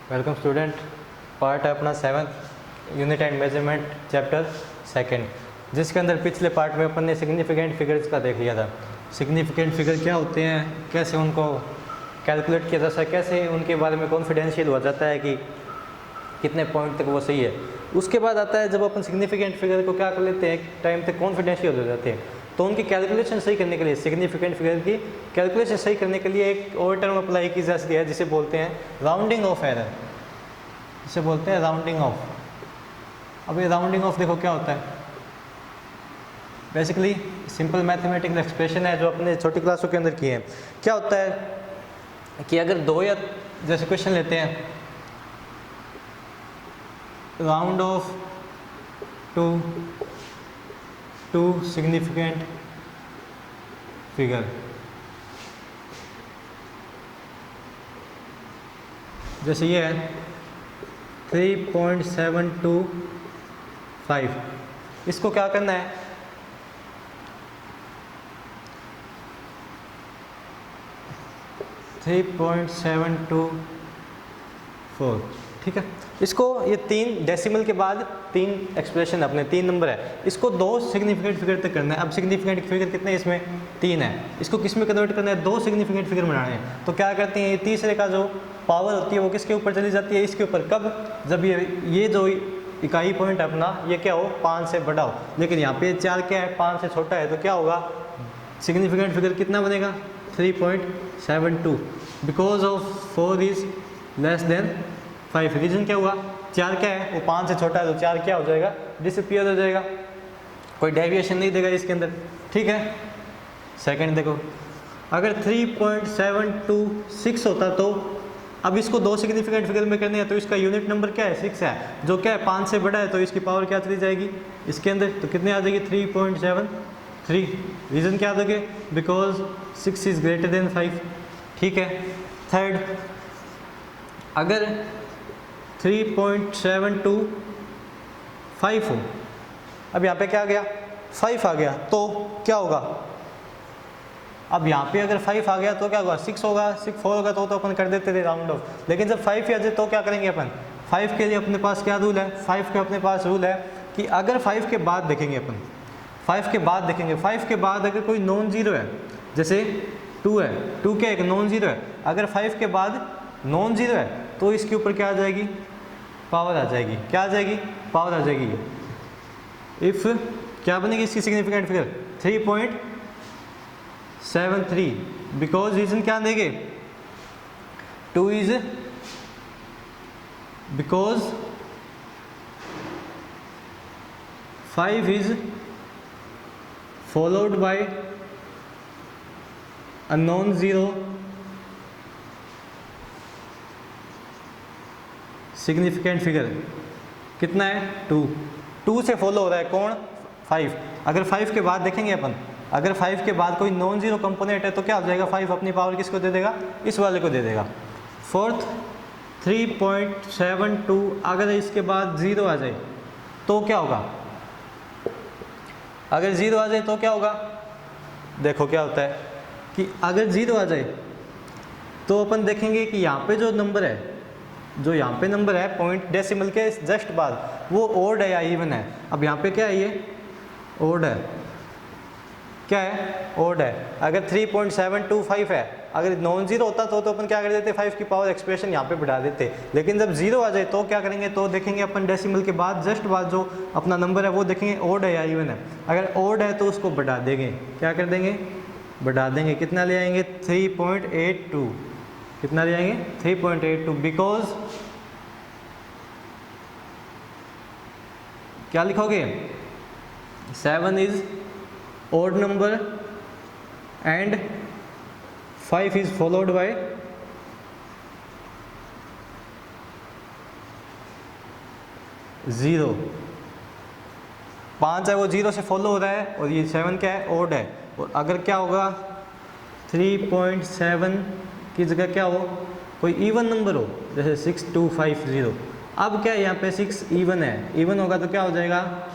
Welcome student. Part है अपना 7th unit and measurement chapter 2, जिसके अंदर पिछले पार्ट में अपन ने सिग्निफिकेंट फिगर्स का देख लिया था। सिग्निफिकेंट फिगर क्या होते हैं, कैसे उनको कैलकुलेट किया जा सकता है, कैसे उनके बारे में कॉन्फिडेंशियल हो जाता है कि कितने पॉइंट तक वो सही है। उसके बाद आता है जब अपन सिग्निफिकेंट फिगर को क्या कर लेते हैं, एक टाइम तक कॉन्फिडेंशियल हो जाते हैं, तो उनकी कैलकुलेशन सही करने के लिए, सिग्निफिकेंट फिगर की कैलकुलेशन सही करने के लिए एक और टर्म अप्लाई की जा सकती है जिसे बोलते हैं राउंडिंग ऑफ एरर। इसे बोलते हैं राउंडिंग ऑफ। अब ये राउंडिंग ऑफ देखो क्या होता है, बेसिकली सिंपल मैथमेटिकल एक्सप्रेशन है जो अपने छोटी क्लासों के अंदर किए हैं। क्या होता है कि अगर दो या जैसे क्वेश्चन लेते हैं, round off to significant figure, जैसे ये है 3.725, इसको क्या करना है, थ्री 3.724, ठीक है। इसको ये 3 डेसिमल के बाद 3 एक्सप्रेशन अपने 3 नंबर है, इसको 2 सिग्निफिकेंट फिगर तक करना है। अब सिग्निफिकेंट फिगर कितने हैं इसमें, 3 है, इसको किस में कन्वर्ट करना है, 2 सिग्निफिकेंट फिगर बनाने हैं। तो क्या करते हैं, ये तीसरे का जो पावर होती है वो किसके ऊपर चली जाती है, इसके ऊपर। कब, जब ये जो इकाई पॉइंट है अपना, ये क्या हो, 5 से बड़ा हो। लेकिन यहाँ पे 4 क्या है, 5 से छोटा है, तो क्या होगा, सिग्निफिकेंट फिगर कितना बनेगा, 3.72, because of 4 is less than 5। Reason क्या हुआ, 4 क्या है, वो 5 से छोटा है, तो 4 क्या हो जाएगा, डिसअपीयर हो जाएगा, कोई डेविएशन नहीं देगा इसके अंदर, ठीक है। सेकंड देखो, अगर 3.726 होता तो अब इसको 2 सिग्निफिकेंट फिगर में करने हैं, तो इसका यूनिट नंबर क्या है, 6 है, जो क्या है 5 से बड़ा है, तो इसकी पावर क्या चली जाएगी इसके अंदर, तो कितने आ जाएगी, 3.73। रीज़न क्या दोगे, बिकॉज 6 इज़ ग्रेटर देन 5, ठीक है। थर्ड, अगर 3.725 हो, अब यहाँ पे क्या आ गया, 5 आ गया, तो क्या होगा, अब यहाँ पे अगर 5 आ गया तो क्या होगा, 6 होगा, 4 होगा, तो अपन कर देते थे राउंड ऑफ। लेकिन जब 5 आ जाए तो क्या करेंगे अपन, 5 के लिए अपने पास क्या रूल है, 5 के अपने पास रूल है कि अगर 5 के बाद देखेंगे अपन, 5 के बाद देखेंगे, 5 के बाद अगर कोई नॉन जीरो है, जैसे 2 है, 2 क्या एक नॉन जीरो है, अगर 5 के बाद नॉन जीरो है तो इसके ऊपर क्या आ जाएगी, पावर आ जाएगी, क्या आ जाएगी, पावर आ जाएगी। इफ़ क्या बनेगी इसकी सिग्निफिकेंट फिगर, 3.73, बिकॉज रीजन क्या देंगे, 2 is because 5 is followed by a non zero significant figure. कितना है, 2 से फॉलो हो रहा है कौन, 5। अगर 5 के बाद देखेंगे अपन, अगर 5 के बाद कोई नॉन जीरो कंपोनेंट है तो क्या हो जाएगा, 5 अपनी पावर किसको दे देगा, इस वाले को दे देगा। फोर्थ, 3.72 अगर इसके बाद 0 आ जाए तो क्या होगा, अगर 0 आ जाए तो क्या होगा, देखो क्या होता है कि अगर 0 आ जाए तो अपन देखेंगे कि यहाँ पे जो नंबर है, जो यहाँ पे नंबर है पॉइंट डेसिमल के जस्ट बाद, वो ओड है या इवन है। अब यहाँ पे क्या है, ये ओड है, क्या है, ओड है। अगर 3.725 है, अगर नॉन जीरो होता तो अपन क्या कर देते, 5 की पावर एक्सप्रेशन यहाँ पे बढ़ा देते। लेकिन जब 0 आ जाए तो क्या करेंगे, तो देखेंगे अपन डेसिमल के बाद जस्ट बाद जो अपना नंबर है वो देखेंगे ओड है या इवन है। अगर ओड है तो उसको बढ़ा देंगे, क्या कर देंगे, बढ़ा देंगे। कितना ले आएंगे, 3.82, कितना ले आएंगे, 3.82, बिकॉज क्या लिखोगे, 7 is odd number and 5 is followed by 0। 5 है वो 0 से फॉलो हो रहा है, और ये 7 क्या है, odd है। और अगर क्या होगा, 3.7 की जगह क्या हो, कोई इवन नंबर हो, जैसे 6250, अब क्या है यहाँ पे 6 इवन है, इवन होगा तो क्या हो जाएगा,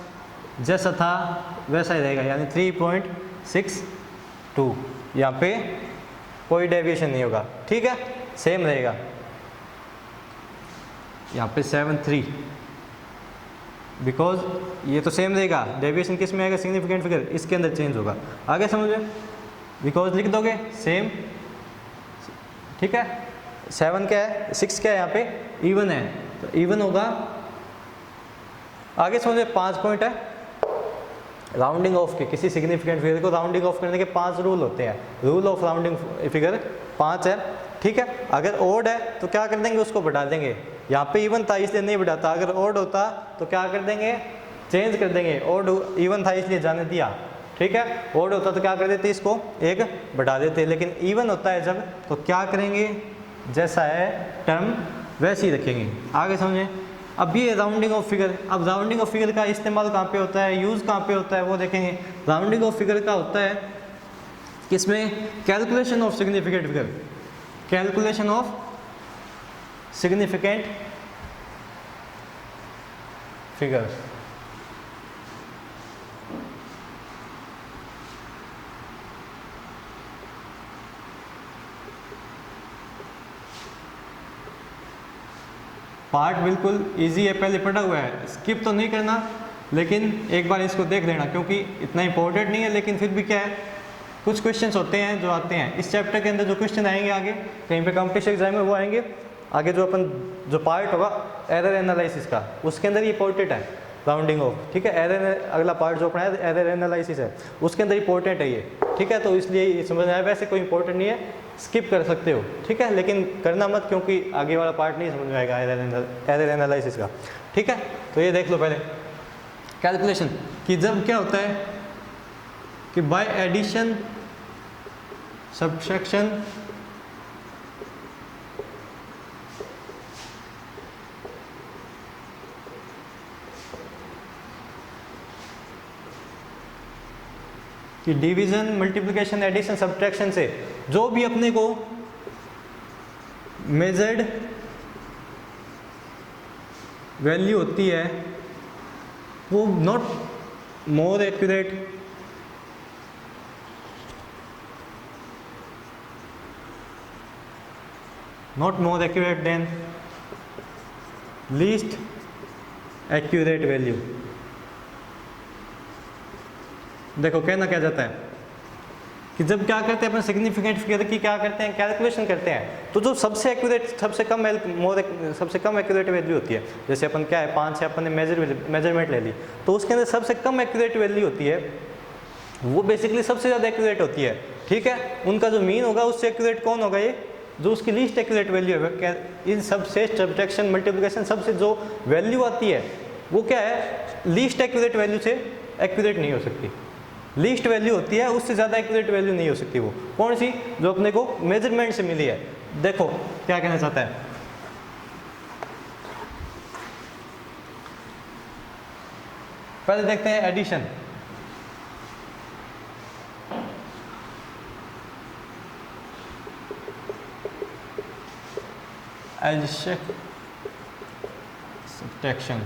जैसा था वैसा ही रहेगा, यानी 3.62, यहाँ पे कोई डेविएशन नहीं होगा, ठीक है, सेम रहेगा। यहाँ पे 7 3, बिकॉज ये तो सेम रहेगा, डेविएशन किस में आएगा, सिग्निफिकेंट फिगर इसके अंदर चेंज होगा। आगे समझे, बिकॉज लिख दोगे सेम, ठीक है। 7 क्या है, 6 क्या है, यहाँ पे इवन है तो इवन होगा। आगे समझे 5 पॉइंट है राउंडिंग ऑफ के, किसी सिग्निफिकेंट फिगर को राउंडिंग ऑफ करने के 5 रूल होते हैं। रूल ऑफ राउंडिंग फिगर 5 है, ठीक है। अगर ओड है तो क्या कर देंगे, उसको बढ़ा देंगे। यहाँ पे इवन था इसलिए नहीं बढ़ाता, अगर ओड होता तो क्या कर देंगे, चेंज कर देंगे। ओड इवन था इसलिए जाने दिया, ठीक है। ओड होता तो क्या कर देते, इसको 1 बढ़ा देते, लेकिन इवन होता है जब तो क्या करेंगे, जैसा है टर्म वैसे ही रखेंगे। आगे समझें, अब ये राउंडिंग ऑफ फिगर, अब राउंडिंग ऑफ फिगर का इस्तेमाल कहाँ पे होता है, यूज़ कहाँ पे होता है वो देखेंगे। राउंडिंग ऑफ फिगर का होता है किसमें, calculation of significant figure, calculation of significant figure. Part बिल्कुल इजी है, पहले पढ़ा हुआ है, स्किप तो नहीं करना, लेकिन एक बार इसको देख लेना क्योंकि इतना इंपॉर्टेंट नहीं है, लेकिन फिर भी क्या है, कुछ क्वेश्चंस होते हैं जो आते हैं इस चैप्टर के अंदर। जो क्वेश्चन आएंगे आगे कहीं पे कॉम्पिटिशन एग्जाम में वो आएंगे आगे, जो जो पार्ट होगा एरर एनालिसिस का, उसके अंदर ये इंपॉर्टेंट है राउंडिंग ऑफ, ठीक है। एरर, अगला पार्ट जो अपना है एरर एनालिसिस है, उसके अंदर इंपॉर्टेंट है ये, ठीक है। तो इसलिए ये समझ में आया, वैसे कोई इंपॉर्टेंट नहीं है, स्किप कर सकते हो, ठीक है, लेकिन करना मत क्योंकि आगे वाला पार्ट नहीं समझ में आएगा एरर एनालिसिस का, ठीक है। तो ये देख लो पहले कैलकुलेशन कि जब क्या होता है कि बाय एडिशन सब्ट्रैक्शन कि डिवीजन, मल्टीप्लिकेशन, एडिशन, सब्ट्रैक्शन से जो भी अपने को मेजर्ड वैल्यू होती है वो not more accurate then least accurate value. देखो कहना क्या जाता है कि जब क्या करते हैं अपन सिग्निफिकेंट फिगर की क्या करते हैं, कैलकुलेशन करते हैं, तो जो सबसे एक्यूरेट, सबसे कम एक्यूरेट वैल्यू होती है, जैसे अपन क्या है 5 है, अपन ने मेजरमेंट ले ली, तो उसके अंदर सबसे कम एक्यूरेट वैल्यू होती है वो बेसिकली सबसे ज़्यादा एक्यूरेट होती है, ठीक है। उनका जो मीन होगा उससे एक्यूरेट कौन होगा, ये जो उसकी लीस्ट एक्यूरेट वैल्यू है। इन सब से सब्ट्रैक्शन, मल्टीप्लिकेशन, सबसे जो वैल्यू आती है वो क्या है, लीस्ट एक्यूरेट वैल्यू से एक्यूरेट नहीं हो सकती। लीस्ट वैल्यू होती है, उससे ज़्यादा एक्यूरेट वैल्यू नहीं हो सकती। वो कौन सी, जो अपने को मेजरमेंट से मिली है। देखो क्या कहना चाहता है, पहले देखते हैं एडिशन। सब्ट्रैक्शन,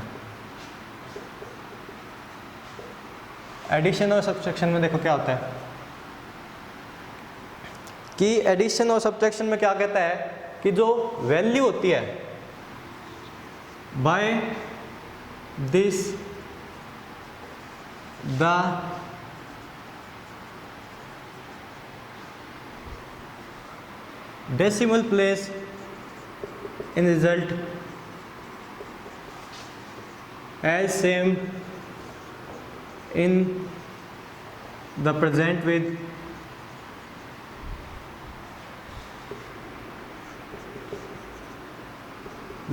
एडिशन और सब्ट्रैक्शन में देखो क्या होता है कि एडिशन और सब्ट्रैक्शन में क्या कहता है कि जो वैल्यू होती है by this the decimal place in result as same in the present with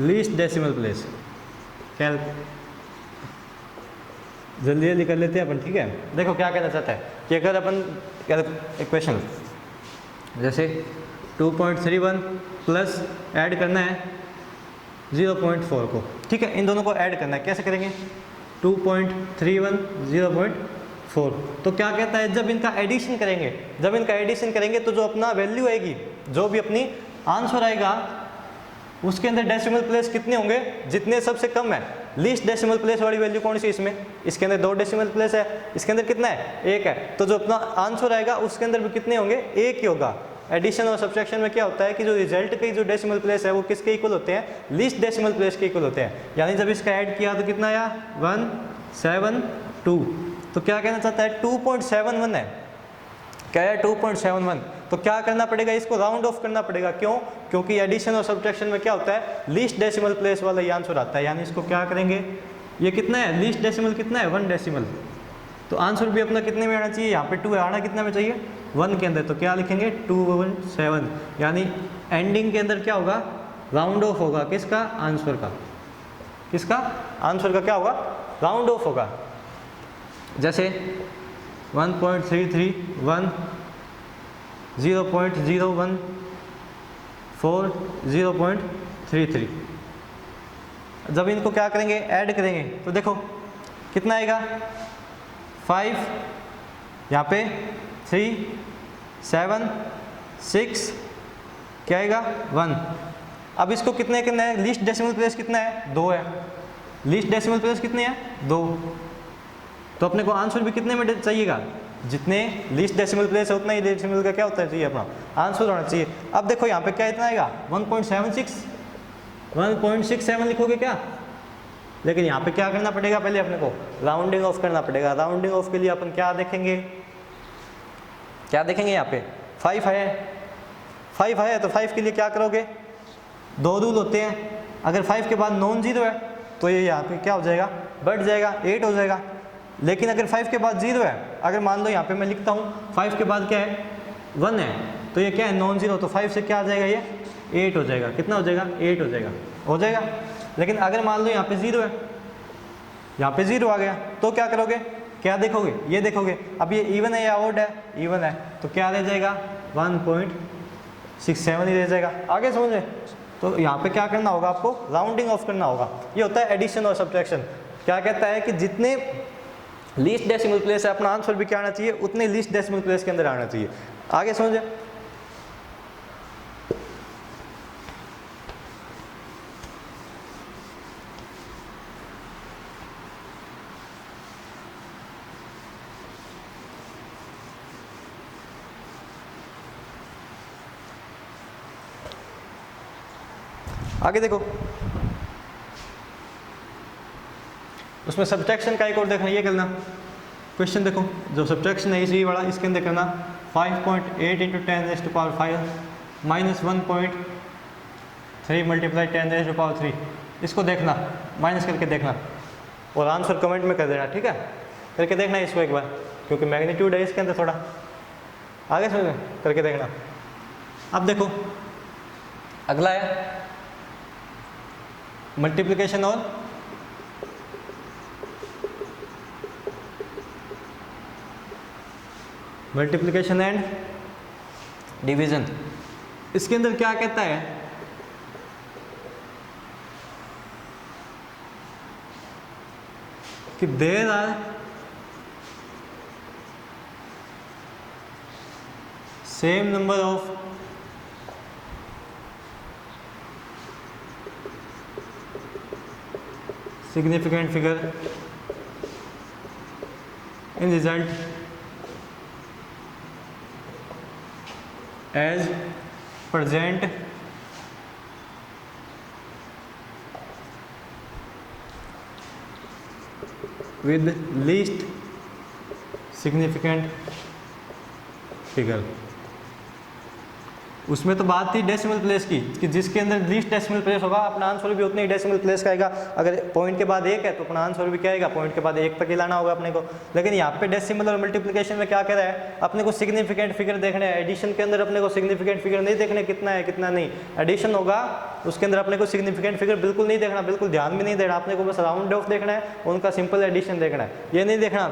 least decimal place। क्या जल्दी जल्दी कर लेते हैं अपन, ठीक है। देखो क्या कहना चाहता है कि अगर अपन इक्वेशन जैसे 2.31 प्लस ऐड करना है 0.4 को, ठीक है, इन दोनों को ऐड करना है, कैसे करेंगे, 2.31 0.4, तो क्या कहता है जब इनका एडिशन करेंगे, तो जो अपना वैल्यू आएगी, जो भी अपनी आंसर आएगा उसके अंदर डेसिमल प्लेस कितने होंगे, जितने सबसे कम है। लीस्ट डेसिमल प्लेस वाली वैल्यू कौन सी, इसमें, इसके अंदर 2 डेसिमल प्लेस है, इसके अंदर कितना है, 1 है, तो जो अपना आंसर आएगा उसके अंदर भी कितने होंगे, 1 ही होगा। एडिशन और सब्ट्रैक्शन में क्या होता है कि जो रिजल्ट के जो डेसिमल प्लेस है वो किसके इक्वल होते हैं, लीस्ट डेसिमल प्लेस के इक्वल होते हैं। यानी जब इसका ऐड किया तो कितना आया 172, तो क्या कहना चाहता है 2.71 है, क्या है 2.71। तो क्या करना पड़ेगा, इसको राउंड ऑफ करना पड़ेगा, क्यों, क्योंकि एडिशन और सब्ट्रैक्शन में क्या होता है लीस्ट डेसिमल प्लेस वाला ये आंसर आता है। यानी इसको क्या करेंगे, ये कितना है लीस्ट डेसिमल कितना है 1 डेसिमल, तो आंसर भी अपना कितने में आना चाहिए, यहाँ पे 2 आना कितना में चाहिए 1 के अंदर, तो क्या लिखेंगे 217। यानी एंडिंग के अंदर क्या होगा राउंड ऑफ होगा, किसका आंसर का, किसका आंसर का क्या होगा राउंड ऑफ होगा। जैसे 1.331 0.014 0.33, जब इनको क्या करेंगे ऐड करेंगे तो देखो कितना आएगा 5, यहाँ पे 3 7 6 क्या आएगा 1। अब इसको कितने करना है, लीस्ट डेसिमल प्लेस कितना है 2 है, लीस्ट डेसिमल प्लेस कितने हैं 2, तो अपने को आंसर भी कितने में चाहिएगा, जितने लीस्ट डेसिमल प्लेस है उतना ही डेसिमल का क्या होता है चाहिए अपना आंसर होना चाहिए। अब देखो यहाँ पे क्या इतना आएगा 1.67 लिखोगे क्या, लेकिन यहाँ पे क्या करना पड़ेगा पहले अपने को राउंडिंग ऑफ करना पड़ेगा। राउंडिंग ऑफ के लिए अपन क्या देखेंगे, क्या देखेंगे यहाँ पे 5 है तो 5 के लिए क्या करोगे, 2 रूल होते हैं, अगर 5 के बाद नॉन जीरो है तो ये यहाँ पे क्या हो जाएगा बढ़ जाएगा 8 हो जाएगा। लेकिन अगर 5 के बाद 0 है, अगर मान लो यहाँ पे मैं लिखता हूँ 5 के बाद क्या है 1 है, तो ये क्या है नॉन जीरो, तो 5 से क्या आ जाएगा ये 8 हो जाएगा, कितना हो जाएगा 8 हो जाएगा। लेकिन अगर मान लो यहाँ पे 0 है, यहाँ पे 0 आ गया, तो क्या करोगे, क्या देखोगे, ये देखोगे अब ये इवन है या ऑड है, इवन है, तो क्या रह जाएगा 1.67 ही रह जाएगा। आगे समझे, तो यहाँ पे क्या करना होगा आपको राउंडिंग ऑफ करना होगा। ये होता है एडिशन और सब्ट्रैक्शन। क्या कहता है कि जितने लीस्ट डेसिमल प्लेस है अपना आंसर भी क्या आना चाहिए उतने लीस्ट डेसिमल प्लेस के अंदर आना चाहिए। आगे समझे, आगे देखो उसमें सब्ट्रैक्शन का एक और देखना, ये करना क्वेश्चन देखो जो सब्ट्रैक्शन है इसी वाला, इसके अंदर करना 5.8 × 10⁵ माइनस 1.3 मल्टीप्लाई 10⁵3, इसको देखना माइनस करके देखना और आंसर कमेंट में कर देना, ठीक है, करके देखना इसको एक बार, क्योंकि मैग्नीट्यूड है इसके अंदर थोड़ा, आगे समझ करके देखना। अब देखो अगला है मल्टीप्लिकेशन और मल्टीप्लिकेशन एंड डिवीजन। इसके अंदर क्या कहता है कि there are same number of significant figure in result as present with least significant figure। उसमें तो बात थी डेसिमल प्लेस की कि जिसके अंदर लीस्ट डेसिमल प्लेस होगा अपना आंसर भी उतने ही डेसिमल प्लेस का आएगा। अगर पॉइंट के बाद 1 है तो अपना आंसर भी क्या आएगा पॉइंट के बाद 1 तक ही लाना होगा अपने को। लेकिन यहाँ पे डेसिमल और मल्टीप्लिकेशन में क्या कह रहा है, अपने को सिग्निफिकेंट फिगर देखने हैं। एडिशन के अंदर अपने को सिग्निफिकेंट फिगर नहीं देखने कितना है कितना नहीं, एडिशन होगा उसके अंदर अपने को सिग्निफिकेंट फिगर बिल्कुल नहीं देखना, बिल्कुल ध्यान भी नहीं देना, अपने को बस राउंड ऑफ देखना है, उनका सिंपल एडिशन देखना है, ये नहीं देखना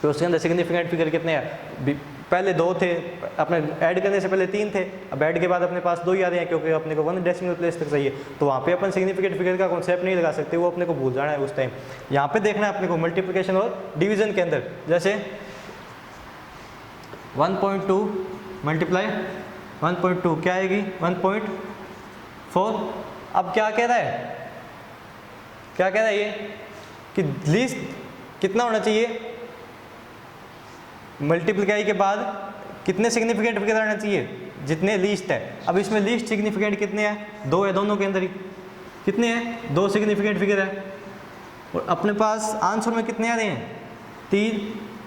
तो उसके अंदर सिग्निफिकेंट फिगर कितने हैं। पहले 2 थे, अपने ऐड करने से पहले 3 थे, अब ऐड के बाद अपने पास 2 ही आ रहे हैं क्योंकि अपने को 1 डेसिमल प्लेस तक चाहिए, तो वहाँ पे अपन सिग्निफिकेंट फिगर का कॉन्सेप्ट नहीं लगा सकते, वो अपने को भूल जाना है उस टाइम। यहाँ पे देखना है अपने को मल्टीप्लिकेशन और डिवीजन के अंदर, जैसे 1.2 मल्टीप्लाई 1.2 क्या आएगी 1.4। अब क्या कह रहा है, क्या कह रहा है ये कि लीस्ट कितना होना चाहिए, मल्टीप्लाई के बाद कितने सिग्निफिकेंट फिगर आना चाहिए जितने लीस्ट है। अब इसमें लीस्ट सिग्निफिकेंट कितने हैं, 2 है दोनों के अंदर ही। कितने हैं, 2 सिग्निफिकेंट फिगर है। और अपने पास आंसर में कितने आ रहे हैं, 3।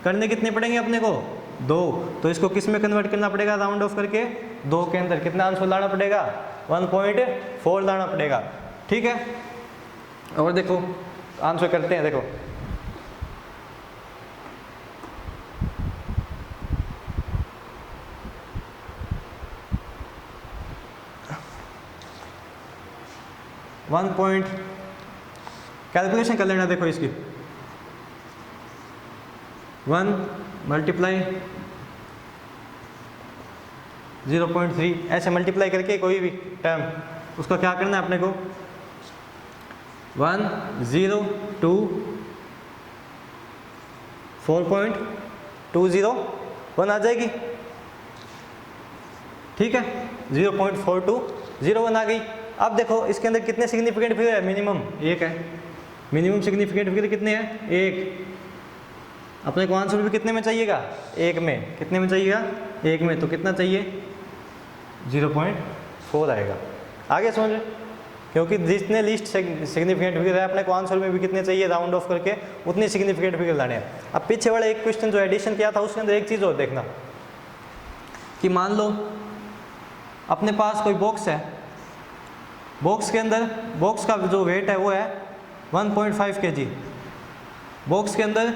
करने कितने पड़ेंगे अपने को, 2। तो इसको किस में कन्वर्ट करना पड़ेगा, राउंड ऑफ करके 2 के अंदर कितना आंसर लाना पड़ेगा, 1.4 लाना पड़ेगा। ठीक है, और देखो आंसर करते हैं। देखो कैलकुलेशन कर लेना। देखो इसकी 1 मल्टीप्लाई 0.3 ऐसे मल्टीप्लाई करके कोई भी टर्म उसका क्या करना है अपने को, 1 0 2 4.201 आ जाएगी। ठीक है, 0.4201 आ गई। अब देखो इसके अंदर कितने सिग्निफिकेंट फिगर है, मिनिमम 1 है। मिनिमम सिग्निफिकेंट फिगर कितने हैं, 1। अपने को आंसर भी कितने में चाहिएगा, 1 में। कितने में चाहिएगा, 1 में। तो कितना चाहिए, 0.4 आएगा। आगे समझ, क्योंकि जितने लिस्ट सिग्निफिकेंट फिगर है अपने को आंसर में भी कितने चाहिए, राउंड ऑफ करके उतने सिग्निफिकेंट फिगर लाने हैं। अब पीछे वाला एक क्वेश्चन जो एडिशन किया था उसके अंदर एक चीज़ और देखना कि मान लो अपने पास कोई बॉक्स है, बॉक्स के अंदर बॉक्स का जो वेट है वो है 1.5 kg। बॉक्स के अंदर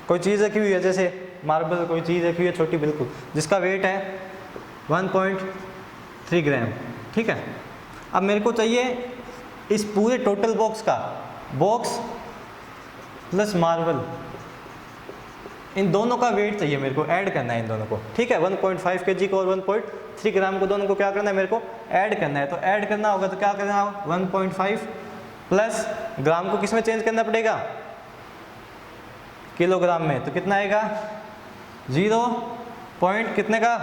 कोई चीज़ रखी हुई है, जैसे मार्बल कोई चीज़ रखी हुई है छोटी बिल्कुल, जिसका वेट है 1.3 ग्राम। ठीक है, अब मेरे को चाहिए इस पूरे टोटल बॉक्स का, बॉक्स प्लस मार्बल, इन दोनों का वेट चाहिए मेरे को, ऐड करना है इन दोनों को। ठीक है, 1.5 kg को और 1.3 ग्राम को, दोनों को क्या करना है मेरे को, ऐड करना है। तो ऐड करना होगा तो क्या करना होगा, 1.5 प्लस ग्राम को किस में चेंज करना पड़ेगा, किलोग्राम में। तो कितना आएगा, 0 पॉइंट कितने का,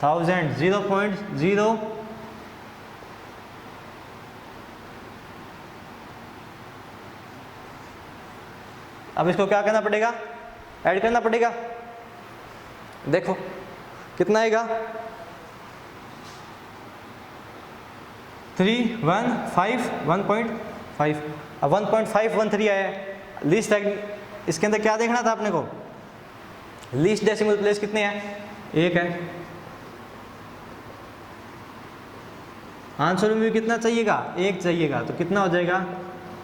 1000, 0.0 अब इसको क्या करना पड़ेगा, ऐड करना पड़ेगा। देखो कितना आएगा, 315 1.5। अब 1.513 आया है। लीस्ट इसके अंदर क्या देखना था अपने को, लीस्ट डेसिमल प्लेस कितने हैं, 1 है। आंसर में भी कितना चाहिएगा, 1 चाहिएगा। तो कितना हो जाएगा,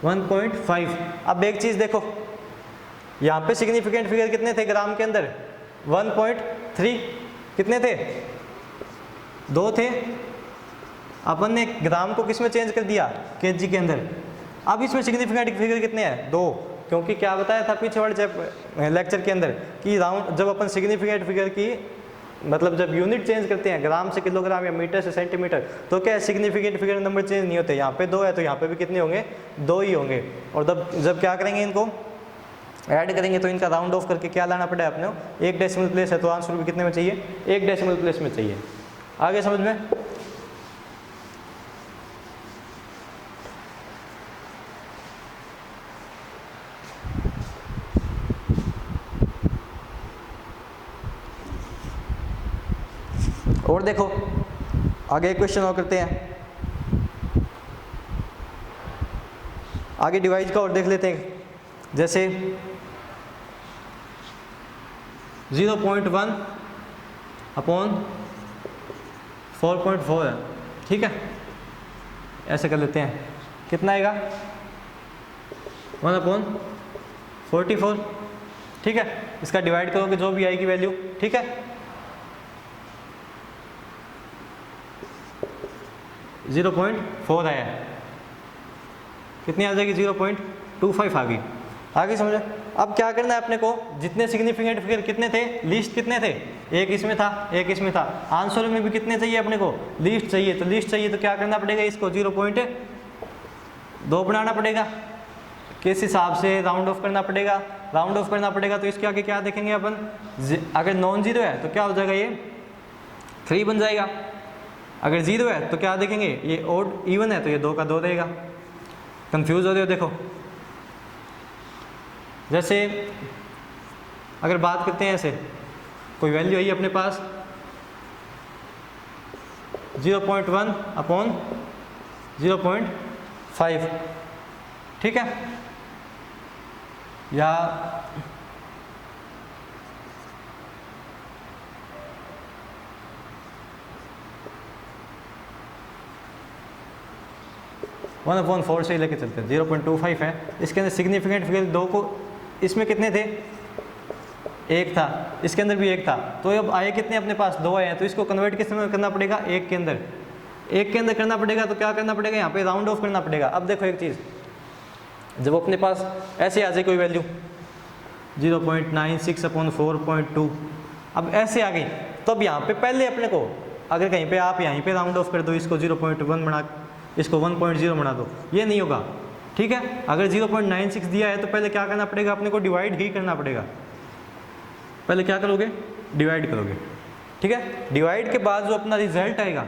1.5। अब एक चीज़ देखो, यहाँ पे सिग्निफिकेंट फिगर कितने थे ग्राम के अंदर, 1.3। कितने थे, 2 थे। अपन ने ग्राम को किस में चेंज कर दिया, केजी के अंदर। अब इसमें सिग्निफिकेंट फिगर कितने हैं, 2। क्योंकि क्या बताया था पीछे वाले लेक्चर के अंदर कि राउंड जब अपन सिग्निफिकेंट फिगर की मतलब जब यूनिट चेंज करते हैं ग्राम से किलोग्राम या मीटर से सेंटीमीटर, तो क्या है सिग्निफिकेंट फिगर नंबर चेंज नहीं होते। यहाँ पे 2 है तो यहाँ पे भी कितने होंगे, 2 ही होंगे। और जब क्या करेंगे, इनको ऐड करेंगे तो इनका राउंड ऑफ करके क्या लाना पड़ेगा अपने को, 1 डेसिमल प्लेस है तो आंसर भी कितने में चाहिए, 1 डेसिमल प्लेस में चाहिए। आगे समझ में। और देखो आगे एक क्वेश्चन और करते हैं, आगे डिवाइड का और देख लेते हैं। जैसे 0.1 अपॉन 4.4 है। ठीक है, ऐसे कर लेते हैं। कितना आएगा, 1/44। ठीक है, इसका डिवाइड करोगे जो भी आएगी वैल्यू। ठीक है, 0.4 आया, कितनी आ जाएगी, 0.25 आ गई। आगे समझो। अब क्या करना है अपने को, जितने सिग्निफिकेंट फिगर कितने थे, लिस्ट कितने थे, 1 इसमें था, 1 इसमें था। आंसर में भी कितने चाहिए अपने को, लिस्ट चाहिए। तो लिस्ट चाहिए तो क्या करना पड़ेगा, इसको 0.2 बनाना पड़ेगा। किस हिसाब से, राउंड ऑफ करना पड़ेगा। राउंड ऑफ करना पड़ेगा तो इसके आगे क्या देखेंगे अपन, अगर नॉन जीरो है तो क्या हो जाएगा, ये 3 बन जाएगा। अगर 0 है तो क्या देखेंगे, ये ओड इवन है तो ये 2 का 2 रहेगा। कंफ्यूज हो रहे हो, देखो जैसे अगर बात करते हैं ऐसे, कोई वैल्यू आई अपने पास 0.1 अपॉन 0.5, ठीक है, या 1/4 से ही लेके चलते हैं, 0.25 है। इसके अंदर सिग्निफिकेंट फिगर 2 को, इसमें कितने थे, 1 था, इसके अंदर भी 1 था, तो अब आए कितने अपने पास, 2 आए हैं, तो इसको कन्वर्ट किस में करना पड़ेगा, 1 के अंदर, 1 के अंदर करना पड़ेगा। तो क्या करना पड़ेगा, यहाँ पे राउंड ऑफ करना पड़ेगा। अब देखो एक चीज़, जब अपने पास ऐसे आ जाए कोई वैल्यू 0.96 अपॉन 4.2, अब ऐसे आ गई, तो अब यहाँ पे पहले अपने को, अगर कहीं पे आप यहीं पे राउंड ऑफ कर दो, इसको 0.1 बना, इसको 1.0 बना दो, ये नहीं होगा, ठीक है। अगर 0.96 दिया है तो पहले क्या करना पड़ेगा, अपने को डिवाइड ही करना पड़ेगा। पहले क्या करोगे, डिवाइड करोगे, ठीक है। डिवाइड के बाद जो अपना रिजल्ट आएगा,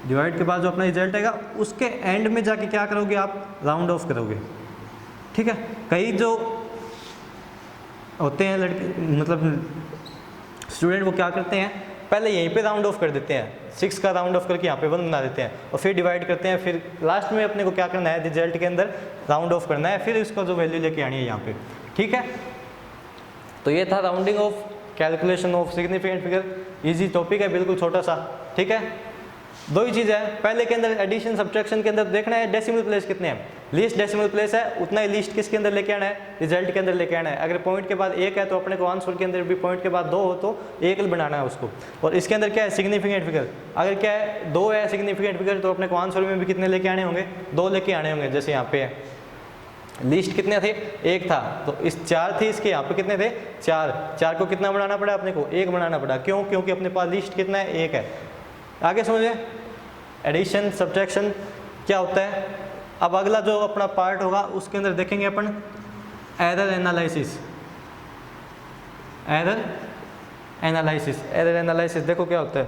डिवाइड के बाद जो अपना रिजल्ट आएगा, उसके एंड में जाके क्या करोगे, आप राउंड ऑफ करोगे, ठीक है। कई जो होते हैं लड़के, मतलब स्टूडेंट, वो क्या करते हैं, पहले यहीं पे राउंड ऑफ कर देते हैं, 6 का राउंड ऑफ करके यहाँ पे 1 बना देते हैं, और फिर डिवाइड करते हैं, फिर लास्ट में अपने को क्या करना है, रिजल्ट के अंदर राउंड ऑफ करना है, फिर इसको जो वैल्यू लेके आनी है यहाँ पे, ठीक है। तो ये था rounding off calculation of significant figure. Easy topic है, बिल्कुल छोटा सा, ठीक है। 2 ही चीज़ है, पहले के अंदर एडिशन सब्ट्रैक्शन के अंदर देखना है डेसिमल प्लेस कितने हैं, लीस्ट डेसिमल प्लेस है उतना ही लीस्ट किसके अंदर लेके आना है, रिजल्ट के अंदर लेके आना है। अगर पॉइंट के बाद 1 है तो अपने को आंसर के अंदर भी पॉइंट के बाद 2 हो तो 1 बनाना है उसको। और इसके अंदर क्या है, सिग्निफिकेंट फिगर, अगर क्या है 2 है सिग्निफिकेंट फिगर, तो अपने को आंसर में भी कितने लेके आने होंगे, 2 लेके आने होंगे। जैसे यहाँ पे है, लिस्ट कितने थे, 1 था, तो इस 4 थे, इसके यहाँ पे कितने थे, 4 को कितना बनाना पड़ा अपने को, 1 बनाना पड़ा। क्यों, क्योंकि अपने पास लिस्ट कितना है, 1 है। आगे समझे, एडिशन सब्ट्रैक्शन क्या होता है। अब अगला जो अपना पार्ट होगा उसके अंदर देखेंगे अपन error analysis. Error analysis, error analysis देखो क्या होता है।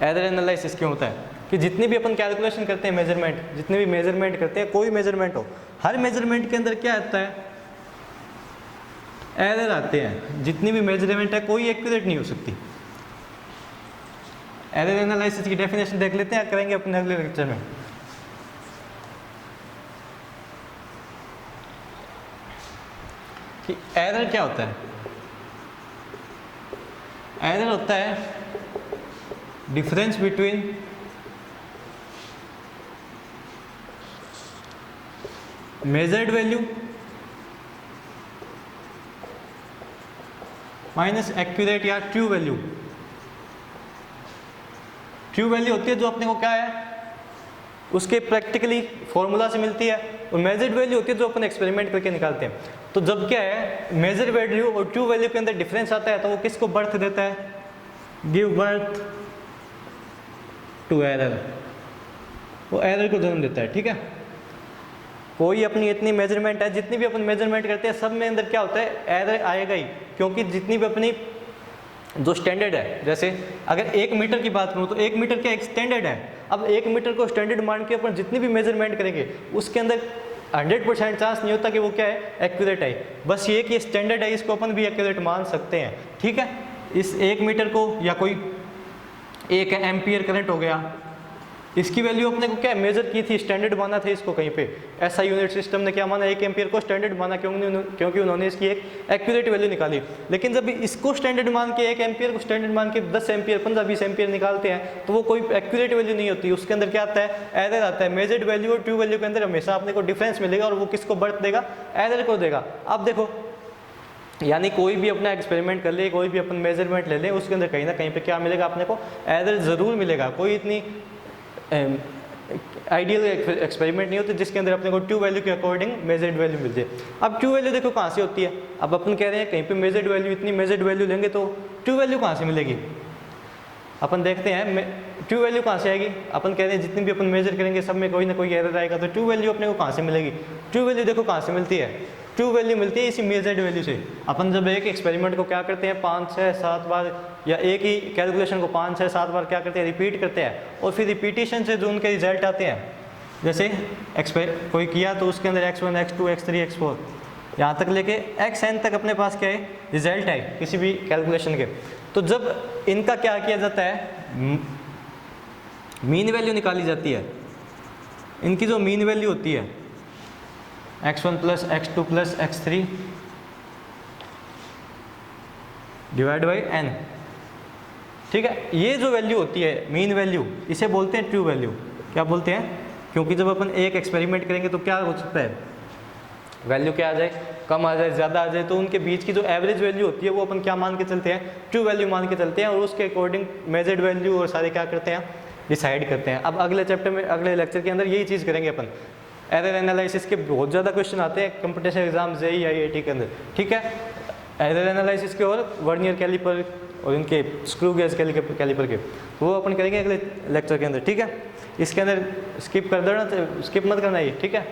एरर एनालिसिस क्यों होता है कि जितनी भी अपन कैलकुलेशन करते हैं, मेजरमेंट, जितने भी मेजरमेंट करते हैं, कोई मेजरमेंट हो, हर मेजरमेंट के अंदर क्या आता है, एरर आते हैं। जितनी भी मेजरमेंट है कोई एक्यूरेट नहीं हो सकती। एरर एनालिसिस की डेफिनेशन देख लेते हैं, करेंगे अपने अगले लेक्चर में। कि एरर क्या होता है। एरर होता है difference between measured value minus accurate या ट्रू वैल्यू। ट्रू वैल्यू होती है जो अपने को क्या है, उसके प्रैक्टिकली फॉर्मूला से मिलती है, और मेजर्ड वैल्यू होती है जो अपन एक्सपेरिमेंट करके निकालते हैं। तो जब क्या है, मेजर वैल्यू और ट्रू वैल्यू के अंदर डिफरेंस आता है, तो वो किसको बर्थ देता है, गिव बर्थ टू एरर, वो एरर को जन्म देता है, ठीक है। कोई अपनी इतनी मेजरमेंट है, जितनी भी अपन मेजरमेंट करते हैं सब में अंदर क्या होता है, एरर आएगा ही, क्योंकि जितनी भी अपनी जो स्टैंडर्ड है, जैसे अगर 1 मीटर की बात करूँ तो 1 मीटर क्या एक स्टैंडर्ड है। अब 1 मीटर को स्टैंडर्ड मान के अपन जितनी भी मेजरमेंट करेंगे उसके अंदर 100% चांस नहीं होता कि वो क्या है, एक्यूरेट है। बस ये कि स्टैंडर्ड है, इसको अपन भी एक्यूरेट मान सकते हैं, ठीक है। इस 1 मीटर को, या कोई 1 एम्पियर करंट हो गया, इसकी वैल्यू अपने को क्या मेजर की थी, स्टैंडर्ड माना था इसको कहीं पे। ऐसा यूनिट सिस्टम ने क्या माना, 1 एम्पियर को स्टैंडर्ड माना, क्योंकि उन्होंने इसकी एक एक्यूरेट वैल्यू निकाली। लेकिन जब इसको स्टैंडर्ड मान के 1 एम्पियर को स्टैंडर्ड मान के 10 एम्पियर 15-20 एम्पियर निकालते हैं, तो वो कोई एक्यूरेट वैल्यू नहीं होती। उसके अंदर क्या आता है, एरर आता है। मेजर्ड वैल्यू और ट्रू वैल्यू के अंदर हमेशा अपने को डिफरेंस मिलेगा, और वो किसको बर्थ देगा, एरर को देगा। अब देखो, यानी कोई भी अपना एक्सपेरिमेंट कर ले, कोई भी अपन मेजरमेंट ले लें, उसके अंदर कहीं ना कहीं पे क्या मिलेगा अपने को, एरर ज़रूर मिलेगा। कोई इतनी आइडियल एक्सपेरिमेंट नहीं होती जिसके अंदर अपने को ट्रू वैल्यू के अकॉर्डिंग मेजर्ड वैल्यू मिलती है। अब ट्रू वैल्यू देखो कहाँ से होती है। अब अपन कह रहे हैं कहीं पे मेजर्ड वैल्यू, इतनी मेजर्ड वैल्यू लेंगे तो ट्रू वैल्यू कहाँ से मिलेगी। अपन देखते हैं ट्रू वैल्यू कहाँ से आएगी। अपन कह रहे हैं जितनी भी अपन मेजर करेंगे सब में कोई ना कोई एरर आएगा, तो ट्रू वैल्यू अपने को कहाँ से मिलेगी। ट्रू वैल्यू देखो कहाँ से मिलती है, ट्रू वैल्यू मिलती है इसी मेजर्ड वैल्यू से। अपन जब एक एक्सपेरिमेंट को क्या करते हैं 5, 6, 7 बार, या एक ही कैलकुलेशन को 5, 6, 7 बार क्या करते हैं, रिपीट करते हैं, और फिर रिपीटिशन से जो उनके रिजल्ट आते हैं, जैसे कोई किया तो उसके अंदर x1, x2, x3, x4 यहाँ तक लेके xn तक अपने पास क्या है, रिजल्ट है किसी भी कैलकुलेशन के। तो जब इनका क्या किया जाता है, मीन वैल्यू निकाली जाती है, इनकी जो मीन वैल्यू होती है x1 plus x2 plus x3 divide by n, ठीक है। ये जो वैल्यू होती है मीन वैल्यू, इसे बोलते हैं ट्रू वैल्यू। क्या बोलते हैं? क्योंकि जब अपन एक एक्सपेरिमेंट करेंगे तो क्या हो सकता है, वैल्यू क्या आ जाए, कम आ जाए, ज़्यादा आ जाए, तो उनके बीच की जो एवरेज वैल्यू होती है वो अपन क्या मान के चलते हैं, ट्रू वैल्यू मान के चलते हैं, और उसके अकॉर्डिंग मेजर्ड वैल्यू और सारे क्या करते हैं, डिसाइड करते हैं। अब अगले चैप्टर में, अगले लेक्चर के अंदर यही चीज़ करेंगे अपन। एरर एनालिसिस के बहुत ज़्यादा क्वेश्चन आते हैं कंपटीशन एग्जाम जेईई आईआईटी के अंदर, ठीक है। एरर एनालिसिस के और वर्नियर कैलिपर और इनके स्क्रू गेज कैलिपर के, वो अपन करेंगे अगले लेक्चर के अंदर, ठीक है। इसके अंदर स्किप कर देना, स्किप मत करना ये, ठीक है।